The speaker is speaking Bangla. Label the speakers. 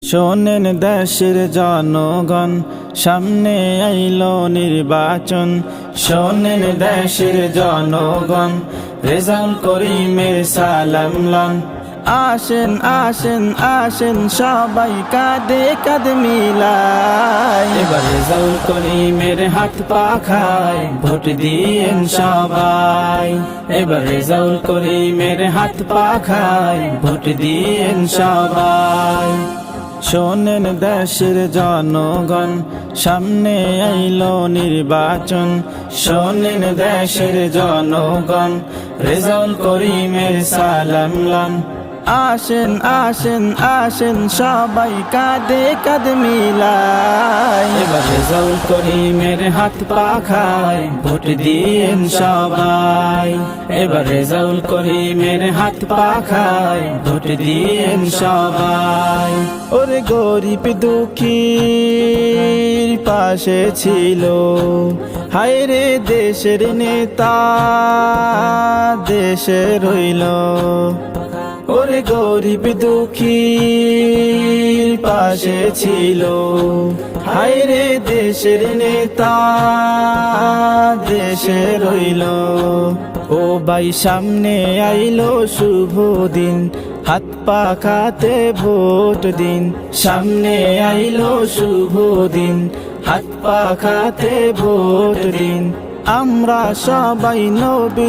Speaker 1: শোনেন দেশের জনগণ, সামনে আইলো নির্বাচন। শোনেন দেশের জনগণ, রেজাউল করিমের সালাম লন। আসেন আসেন আসেন সবাই কাঁধে কাঁধ মিলাই, এবার রেজাউল করিমের হাত পাখায় ভোট দিয়েন সবাই। এবার রেজাউল করিমের হাত পাখায় ভোট দিয়েন সবাই। শোনেন দেশের জনগণ, সামনে আইলো নির্বাচন। শোনেন দেশের জনগণ, রেজাউল করিমের সালাম লন। আসেন আসেন আসেন সবাই কাঁধে কাঁধ মিলাই, এবার রেজাউল করিমের হাত পাখায় ভোট দিয়েন সবাই। এবার রেজাউল করিমের হাত পাখায় ভোট দিয়েন সবাই। ওরে গরিব দুঃখীর পাশে ছিল, হায় রে দেশের নেতা দেশে রইল। ওরে গরিব দুঃখীর পাশে ছিল, হায় রে দেশের নেতা দেশে রইল। ও ভাই সামনে আইলো শুভ দিন, হাত পাখাতে ভোট দিন। সামনে আইলো শুভ দিন, হাত পাখাতে ভোট দিন। আমরা সবাই নবী